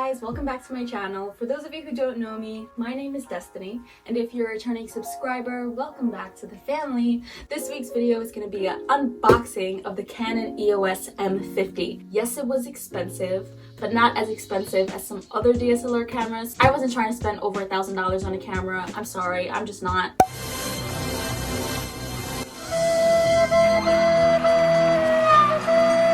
guys, welcome back to my channel. For those of you who don't know me, my name is Destiny, and if you're a returning subscriber, welcome back to the family. This week's video is going to be an unboxing of the Canon EOS M50. Yes, it was expensive, but not as expensive as some other DSLR cameras. I wasn't trying to spend over $1,000 on a camera. I'm sorry, I'm just not.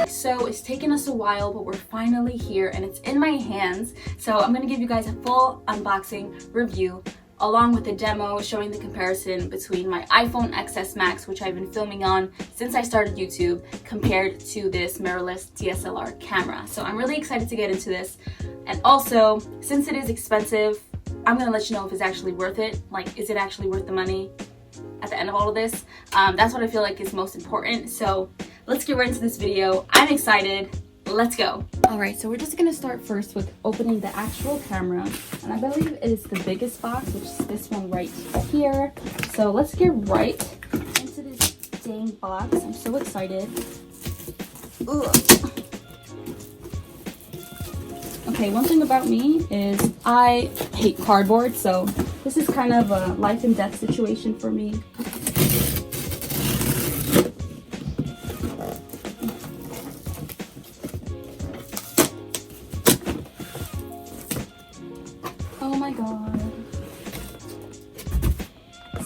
So it's taken us a while, but we're finally here and it's in my hands. So I'm gonna give you guys a full unboxing review along with a demo showing the comparison between my iPhone XS Max, which I've been filming on since I started YouTube, compared to this mirrorless DSLR camera. So I'm really excited to get into this. And also, since it is expensive, I'm gonna let you know if it's actually worth it. Like, is it actually worth the money at the end of all of this? That's what I feel like is most important. So let's get right into this video. I'm excited. Let's go. All right, so we're just gonna start first with opening the actual camera. And I believe it is the biggest box, which is this one right here. So let's get right into this dang box. I'm so excited. Ugh. Okay, one thing about me is I hate cardboard, so this is kind of a life and death situation for me. Oh my god.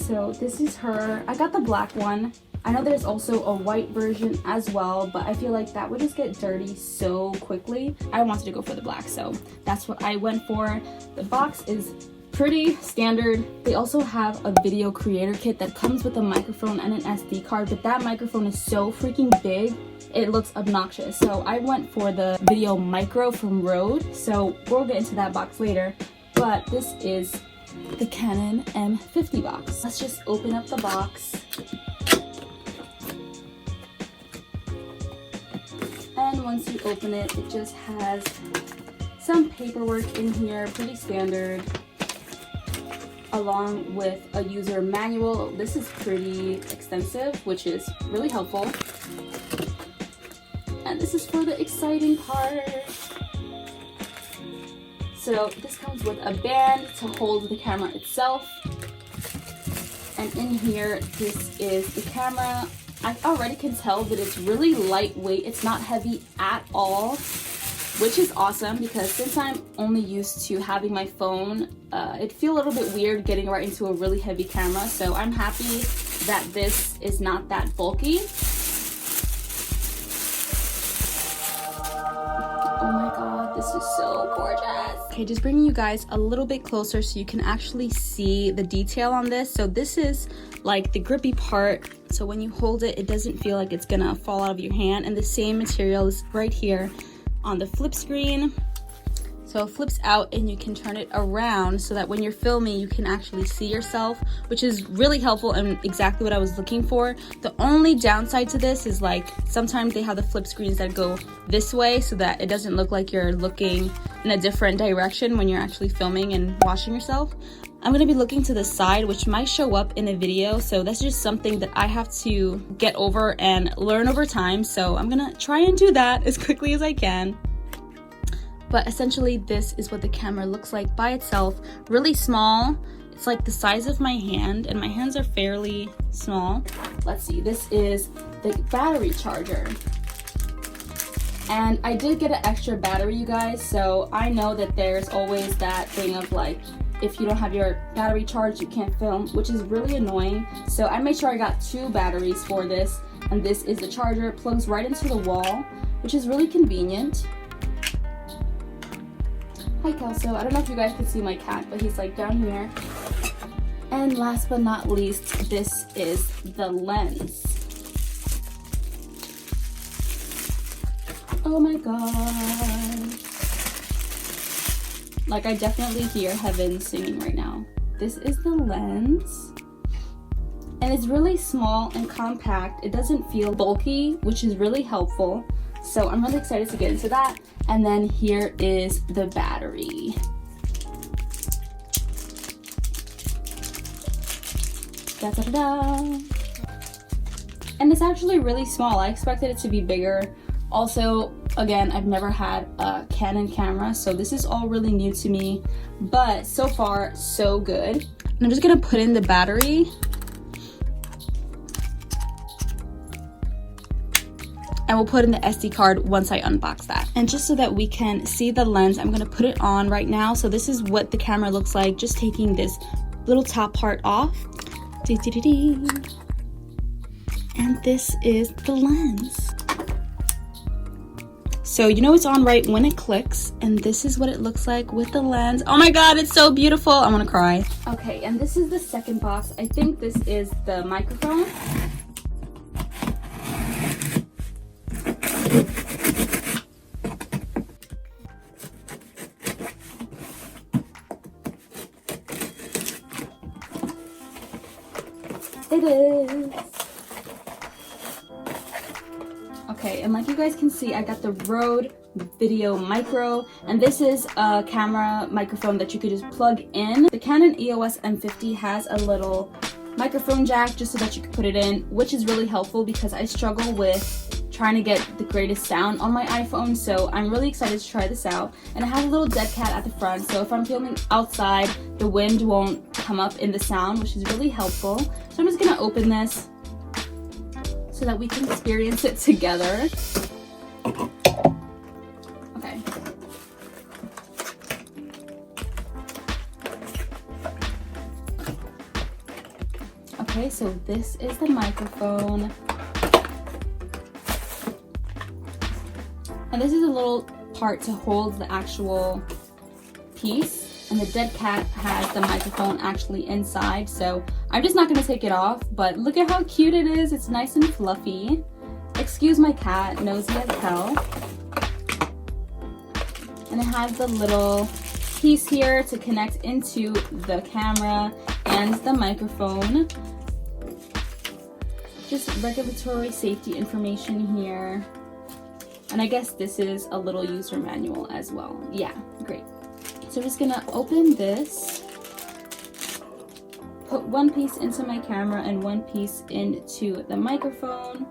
So this is her. I got the black one. I know there's also a white version as well, but I feel like that would just get dirty so quickly. I wanted to go for the black, so that's what I went for. The box is pretty standard. They also have a video creator kit that comes with a microphone and an SD card, but that microphone is so freaking big, it looks obnoxious. So I went for the Video Micro from Rode, so we'll get into that box later. But this is the Canon M50 box. Let's just open up the box. And once you open it, it just has some paperwork in here, pretty standard, along with a user manual. This is pretty extensive, which is really helpful. And this is for the exciting part. So this comes with a band to hold the camera itself. And in here, this is the camera. I already can tell that it's really lightweight. It's not heavy at all, which is awesome because since I'm only used to having my phone, it'd feel a little bit weird getting right into a really heavy camera. So I'm happy that this is not that bulky. Oh my god, this is so gorgeous. Okay, just bringing you guys a little bit closer so you can actually see the detail on this. So this is like the grippy part. So when you hold it, it doesn't feel like it's gonna fall out of your hand. And the same material is right here on the flip screen. So it flips out and you can turn it around so that when you're filming, you can actually see yourself, which is really helpful and exactly what I was looking for. The only downside to this is like sometimes they have the flip screens that go this way so that it doesn't look like you're looking in a different direction when you're actually filming and watching yourself. I'm going to be looking to the side, which might show up in a video, so that's just something that I have to get over and learn over time. So I'm going to try and do that as quickly as I can. But essentially, this is what the camera looks like by itself. Really small. It's like the size of my hand, and my hands are fairly small. Let's see, this is the battery charger. And I did get an extra battery, you guys, so I know that there's always that thing of like, if you don't have your battery charged, you can't film, which is really annoying. So I made sure I got 2 batteries for this, and this is the charger. It plugs right into the wall, which is really convenient. Hi Kelso, I don't know if you guys can see my cat, but he's like down here. And last but not least, this is the lens. Oh my god. Like, I definitely hear heaven singing right now. This is the lens. And it's really small and compact. It doesn't feel bulky, which is really helpful. So I'm really excited to get into that. And then here is the battery. Da-da-da-da. And it's actually really small. I expected it to be bigger. Also, again, I've never had a Canon camera, so this is all really new to me, but so far so good. And I'm just gonna put in the battery. And we'll put in the SD card once I unbox that. And just so that we can see the lens, I'm gonna put it on right now. So this is what the camera looks like, just taking this little top part off. And this is the lens. So you know it's on right when it clicks, and this is what it looks like with the lens. Oh my god, it's so beautiful. I wanna cry. Okay, and this is the second box. I think this is the microphone. It is. Okay, and like you guys can see, I got the Rode Video Micro, and this is a camera microphone that you could just plug in. The Canon EOS M50 has a little microphone jack just so that you can put it in, which is really helpful because I struggle with trying to get the greatest sound on my iPhone, so I'm really excited to try this out. And it has a little dead cat at the front, so if I'm filming outside, the wind won't come up in the sound, which is really helpful. So I'm just gonna open this so that we can experience it together. Okay. Okay, so this is the microphone. And this is a little part to hold the actual piece, and the dead cat has the microphone actually inside, so I'm just not going to take it off, but look at how cute it is. It's nice and fluffy. Excuse my cat, nosy as hell. And it has the little piece here to connect into the camera and the microphone. Just regulatory safety information here. And I guess this is a little user manual as well. Yeah, great. So I'm just gonna open this, put one piece into my camera and one piece into the microphone.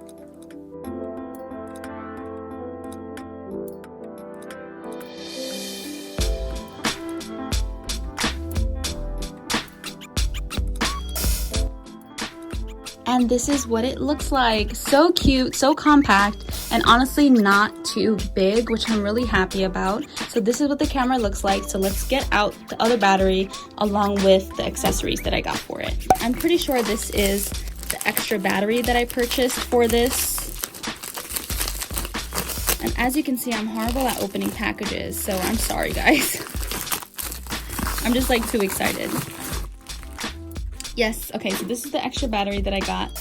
And this is what it looks like. So cute, so compact, and honestly not too big, which I'm really happy about. So this is what the camera looks like. So let's get out the other battery along with the accessories that I got for it. I'm pretty sure this is the extra battery that I purchased for this. And as you can see, I'm horrible at opening packages, so I'm sorry guys. I'm just like too excited. Yes, okay, so this is the extra battery that I got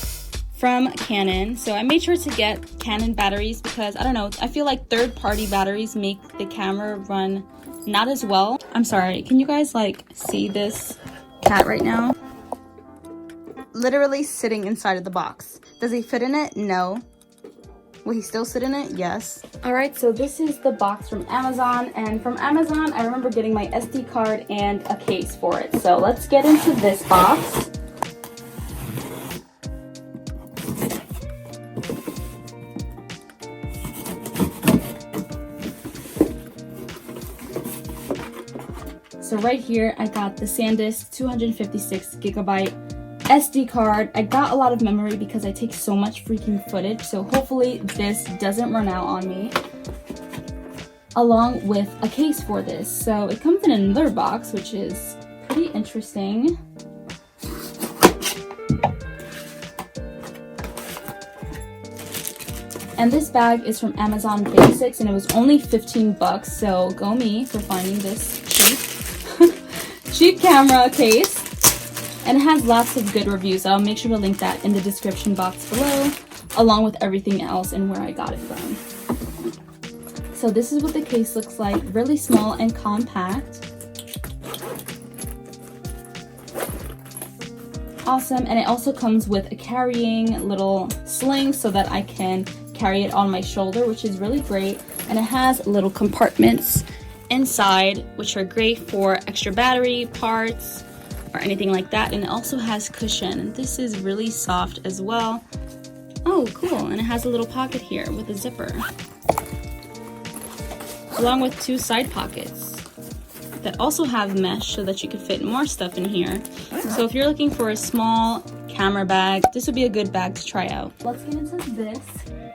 from Canon. So I made sure to get Canon batteries because, I don't know, I feel like third-party batteries make the camera run not as well. I'm sorry, can you guys like see this cat right now? Literally sitting inside of the box. Does he fit in it? No. Will he still sit in it? Yes. Alright, so this is the box from Amazon, and from Amazon I remember getting my SD card and a case for it. So let's get into this box. So right here I got the SanDisk 256 gigabyte SD card. I got a lot of memory because I take so much freaking footage, so hopefully this doesn't run out on me, along with a case for this. So it comes in another box, which is pretty interesting. And this bag is from Amazon Basics, and it was only 15 bucks, so go me for finding this cheap camera case. And it has lots of good reviews. I'll make sure to link that in the description box below, along with everything else and where I got it from. So this is what the case looks like, really small and compact. Awesome, and it also comes with a carrying little sling so that I can carry it on my shoulder, which is really great. And it has little compartments inside, which are great for extra battery parts or anything like that. And it also has cushion, and this is really soft as well. Oh, cool, and it has a little pocket here with a zipper. along with 2 side pockets that also have mesh so that you can fit more stuff in here. So if you're looking for a small camera bag, this would be a good bag to try out. Let's get into this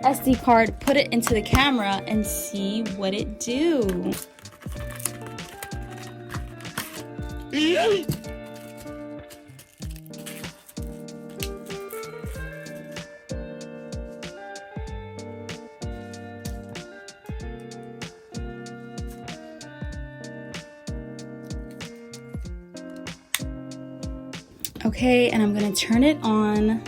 SD card, put it into the camera, and see what it do. Okay, and I'm gonna turn it on.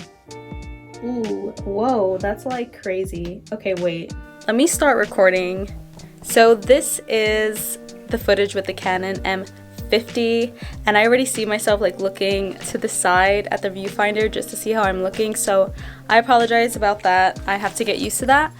Ooh, whoa, that's like crazy. Okay, wait. Let me start recording. So this is the footage with the Canon M50, and I already see myself like looking to the side at the viewfinder just to see how I'm looking, so I apologize about that. I have to get used to that.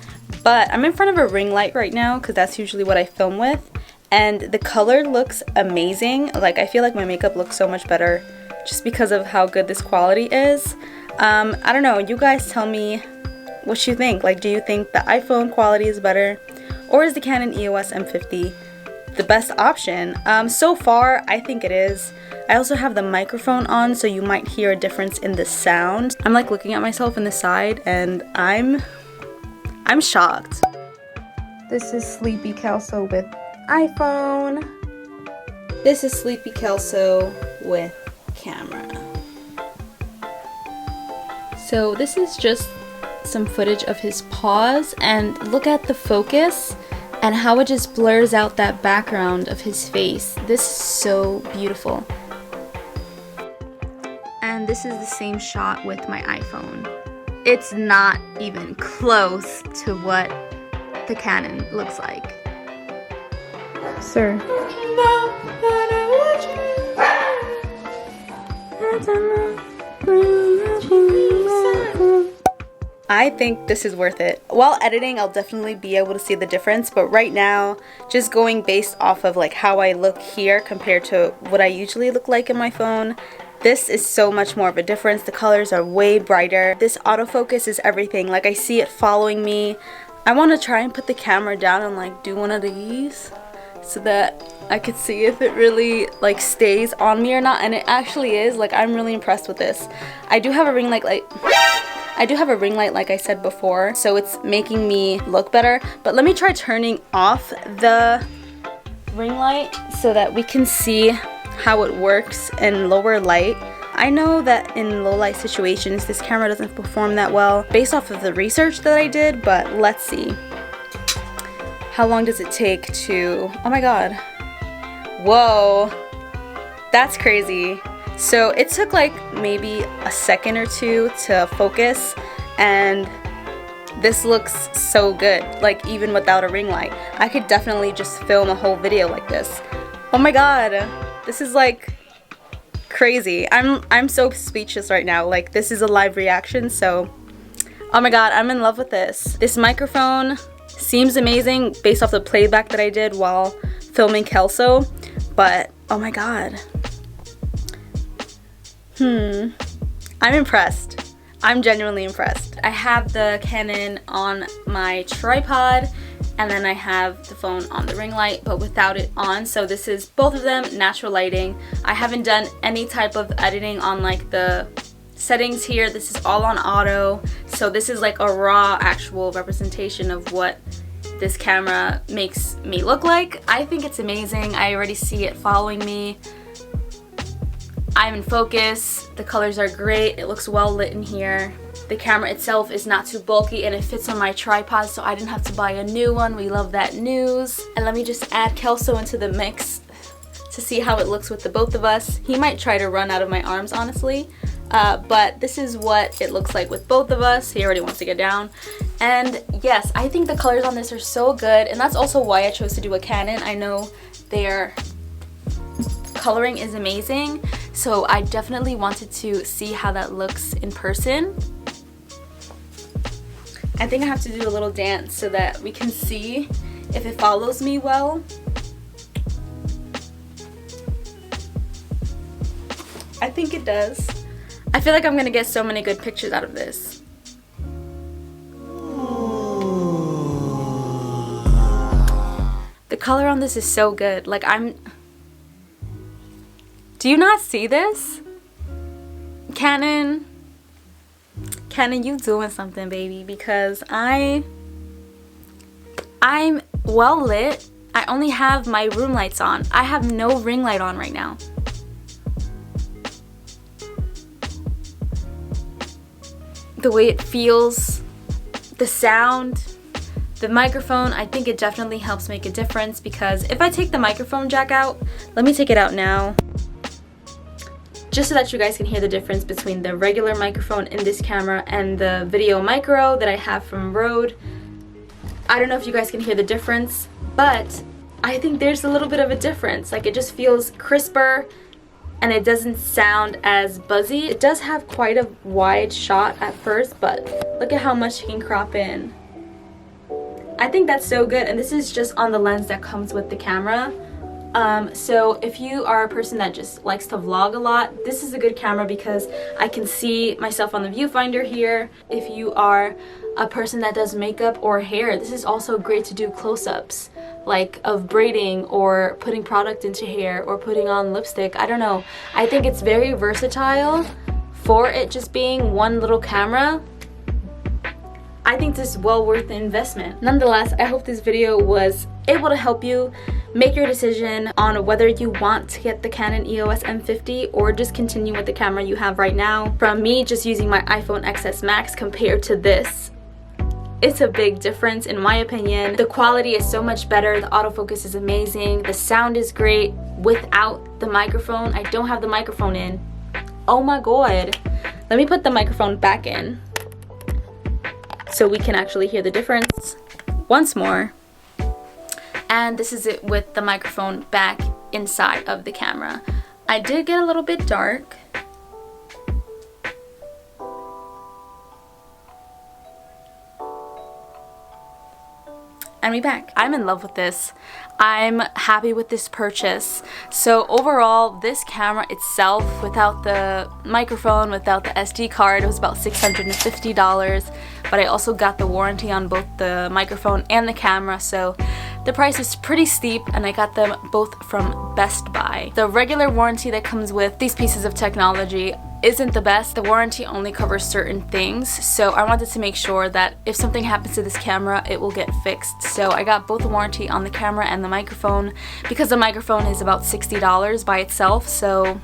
But I'm in front of a ring light right now because that's usually what I film with, and the color looks amazing. Like, I feel like my makeup looks so much better just because of how good this quality is. I don't know, you guys tell me what you think. Like, do you think the iPhone quality is better, or is the Canon EOS M50 the best option? So far, I think it is. I also have the microphone on, so you might hear a difference in the sound. I'm like looking at myself in the side, and I'm shocked. This is Sleepy Kelso with iPhone. This is Sleepy Kelso with camera. So this is just some footage of his paws, and look at the focus and how it just blurs out that background of his face. This is so beautiful. And this is the same shot with my iPhone. It's not even close to what the Canon looks like. Sir. I think this is worth it. While editing, I'll definitely be able to see the difference, but right now, just going based off of like how I look here compared to what I usually look like in my phone, this is so much more of a difference. The colors are way brighter. This autofocus is everything. Like, I see it following me. I want to try and put the camera down and like do one of these so that I could see if it really like stays on me or not, and it actually is. Like, I'm really impressed with this. I do have a ring light like I said before, so it's making me look better, but let me try turning off the ring light so that we can see how it works in lower light. I know that in low light situations this camera doesn't perform that well based off of the research that I did, but let's see. How long does it take to... Oh my god. Whoa. That's crazy. So it took like maybe a second or two to focus, and this looks so good, like even without a ring light. I could definitely just film a whole video like this. Oh my god. This is like crazy. I'm so speechless right now. Like, this is a live reaction, so oh my god, I'm in love with this. This microphone seems amazing based off the playback that I did while filming Kelso, but oh my god. I'm impressed. I'm genuinely impressed. I have the Canon on my tripod, and then I have the phone on the ring light but without it on, so this is both of them natural lighting. I haven't done any type of editing on like the settings here. This is all on auto, so this is like a raw actual representation of what this camera makes me look like. I think it's amazing. I already see it following me. I'm in focus, the colors are great, it looks well lit in here. The camera itself is not too bulky and it fits on my tripod, so I didn't have to buy a new one. We love that news. And let me just add Kelso into the mix to see how it looks with the both of us. He might try to run out of my arms, honestly, but this is what it looks like with both of us. He already wants to get down. And yes, I think the colors on this are so good, and that's also why I chose to do a Canon. I know their coloring is amazing, so I definitely wanted to see how that looks in person. I think I have to do a little dance so that we can see if it follows me well. I think it does. I feel like I'm gonna get so many good pictures out of this. The color on this is so good. Like, do you not see this? Canon, you doing something, baby, because I'm well lit. I only have my room lights on. I have no ring light on right now. The way it feels, the sound, the microphone, I think it definitely helps make a difference, because if I take the microphone jack out, let me take it out now, just so that you guys can hear the difference between the regular microphone in this camera and the Video Micro that I have from Rode. I don't know if you guys can hear the difference, but I think there's a little bit of a difference. Like, it just feels crisper and it doesn't sound as buzzy. It does have quite a wide shot at first, but look at how much you can crop in. I think that's so good, and this is just on the lens that comes with the camera. So if you are a person that just likes to vlog a lot, this is a good camera because I can see myself on the viewfinder here. If you are a person that does makeup or hair, this is also great to do close-ups, like of braiding or putting product into hair or putting on lipstick. I don't know. I think it's very versatile for it just being one little camera. I think this is well worth the investment. Nonetheless, I hope this video was able to help you make your decision on whether you want to get the Canon EOS M50 or just continue with the camera you have right now. From me just using my iPhone XS Max compared to this, it's a big difference in my opinion. The quality is so much better, the autofocus is amazing, the sound is great without the microphone. I don't have the microphone in. Oh my god. Let me put the microphone back in so we can actually hear the difference once more. And this is it with the microphone back inside of the camera. I did get a little bit dark. And we're back. I'm in love with this. I'm happy with this purchase. So overall, this camera itself, without the microphone, without the SD card, it was about $650. But I also got the warranty on both the microphone and the camera, so the price is pretty steep, and I got them both from Best Buy. The regular warranty that comes with these pieces of technology isn't the best. The warranty only covers certain things, so I wanted to make sure that if something happens to this camera, it will get fixed. So I got both the warranty on the camera and the microphone, because the microphone is about $60 by itself, so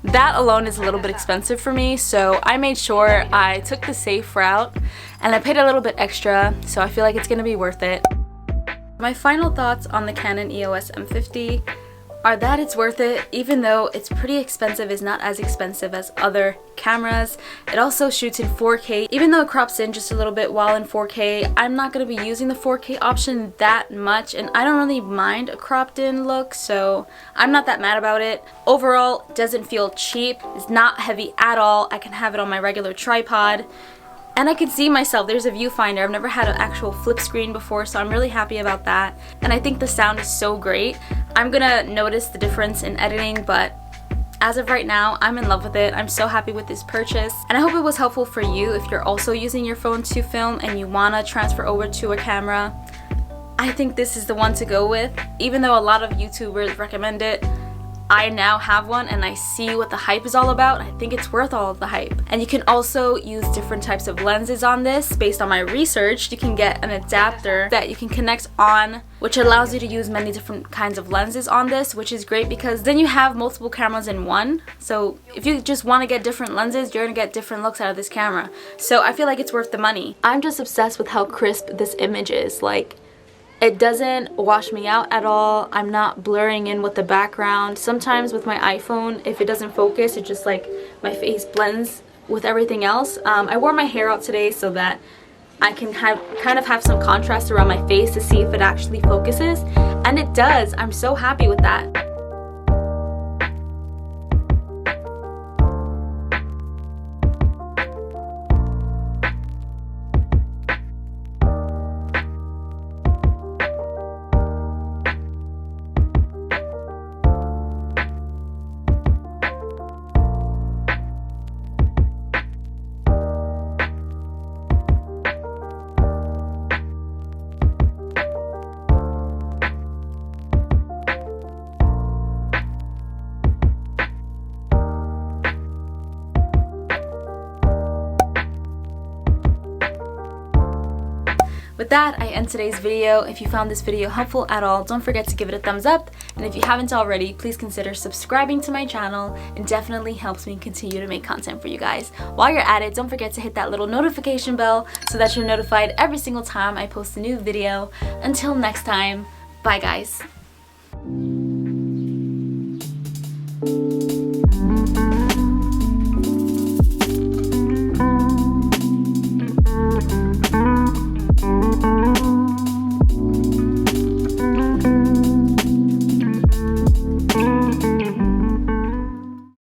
that alone is a little bit expensive for me. So I made sure I took the safe route, and I paid a little bit extra, so I feel like it's gonna be worth it. My final thoughts on the Canon EOS M50 are that it's worth it, even though it's pretty expensive. It's not as expensive as other cameras. It also shoots in 4K, even though it crops in just a little bit while in 4K. I'm not going to be using the 4K option that much, and I don't really mind a cropped in look, so I'm not that mad about it. Overall, it doesn't feel cheap. It's not heavy at all. I can have it on my regular tripod. And I can see myself. There's a viewfinder. I've never had an actual flip screen before, so I'm really happy about that. And I think the sound is so great. I'm gonna notice the difference in editing, but as of right now, I'm in love with it. I'm so happy with this purchase. And I hope it was helpful for you if you're also using your phone to film and you wanna transfer over to a camera. I think this is the one to go with. Even though a lot of YouTubers recommend it, I now have one and I see what the hype is all about. I think it's worth all of the hype. And you can also use different types of lenses on this. Based on my research, you can get an adapter that you can connect on, which allows you to use many different kinds of lenses on this, which is great because then you have multiple cameras in one. So if you just want to get different lenses, you're gonna get different looks out of this camera. So I feel like it's worth the money. I'm just obsessed with how crisp this image is. Like, it doesn't wash me out at all. I'm not blurring in with the background. Sometimes with my iPhone, if it doesn't focus, it just like my face blends with everything else. I wore my hair out today so that I can kind of have some contrast around my face to see if it actually focuses. And it does. I'm so happy with that. With that, I end today's video. If you found this video helpful at all, don't forget to give it a thumbs up. And if you haven't already, please consider subscribing to my channel. It definitely helps me continue to make content for you guys. While you're at it, don't forget to hit that little notification bell so that you're notified every single time I post a new video. Until next time, bye guys.